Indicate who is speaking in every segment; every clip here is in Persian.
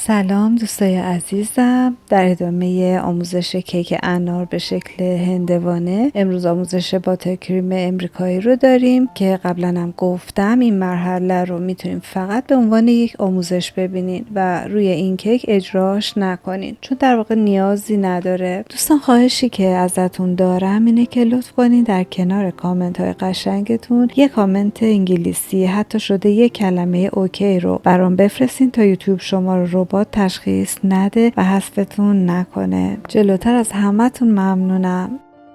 Speaker 1: سلام دوستای عزیزم، در ادامه آموزش کیک انار به شکل هندوانه امروز آموزش باتر کریم امریکایی رو داریم که قبلا هم گفتم این مرحله رو میتونیم فقط به عنوان یک آموزش ببینین و روی این کیک اجراش نکنین چون در واقع نیازی نداره. دوستان خواهشی که ازتون دارم اینه که لطف کنین در کنار کامنت های قشنگتون یک کامنت انگلیسی حتی شده یک کلمه اوکی رو برام بفرستین تا یوتیوب شما رو ربات تشخیص نده و حذفتون نکنه. جلوتر از همتون ممنونم.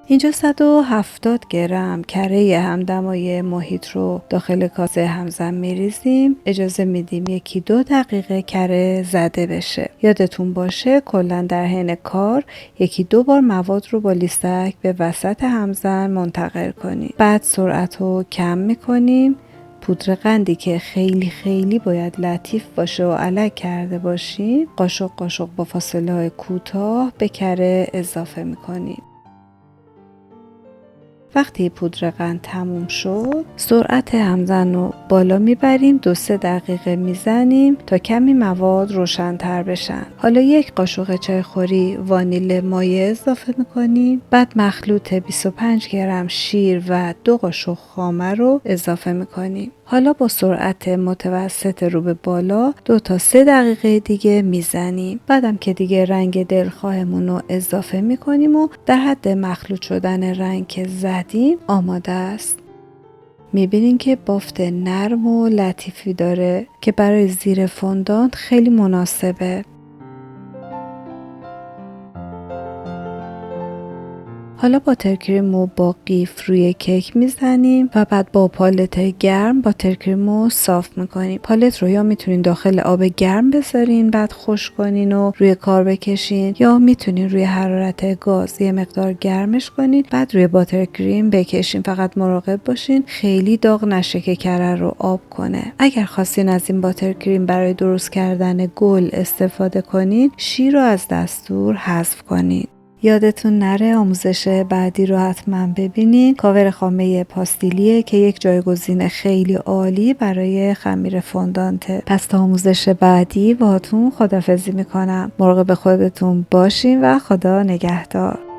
Speaker 1: اینجا 170 گرم کره همدمای محیط رو داخل کاسه همزن میریزیم. اجازه میدیم 1-2 دقیقه کره زده بشه. یادتون باشه کلا در حین کار 1-2 بار مواد رو با لیستک به وسط همزن منتقل کنیم. بعد سرعت رو کم میکنیم. پودر قندی که خیلی باید لطیف باشه و الگ کرده باشیم قاشق قاشق با فاصله های کوتاه به کره اضافه میکنیم. وقتی پودر قند تموم شد سرعت همزن رو بالا میبریم، 2-3 دقیقه میزنیم تا کمی مواد روشن‌تر بشن. حالا 1 قاشق چایخوری وانیل مایع اضافه میکنیم. بعد مخلوط 25 گرم شیر و 2 قاشق خامه رو اضافه میکنیم. حالا با سرعت متوسط رو به بالا 2 تا 3 دقیقه دیگه میزنیم. بعدم که دیگه رنگ دلخواهمون رو اضافه میکنیم و در حد مخلوط شدن رنگ که زدیم آماده است. میبینین که بافت نرم و لطیفی داره که برای زیر فوندانت خیلی مناسبه. حالا باتر کریم رو با قیف روی کیک میزنیم و بعد با پالت گرم باتر کریم رو صاف میکنیم. پالت رو یا میتونین داخل آب گرم بذارین بعد خشک کنین و روی کار بکشین یا میتونین روی حرارت گاز یه مقدار گرمش کنین بعد روی باتر کریم بکشین. فقط مراقب باشین خیلی داغ نشه که کره رو آب کنه. اگر خواستین از این باتر کریم برای درست کردن گل استفاده کنین شیر رو از دستور حذف کنین. یادتون نره آموزش بعدی رو حتما ببینین. کاور خامه پاستیلیه که یک جایگزین خیلی عالی برای خمیر فوندانته. پس تا آموزش بعدی باهاتون خداحافظی میکنم. مراقب خودتون باشین و خدا نگهدار.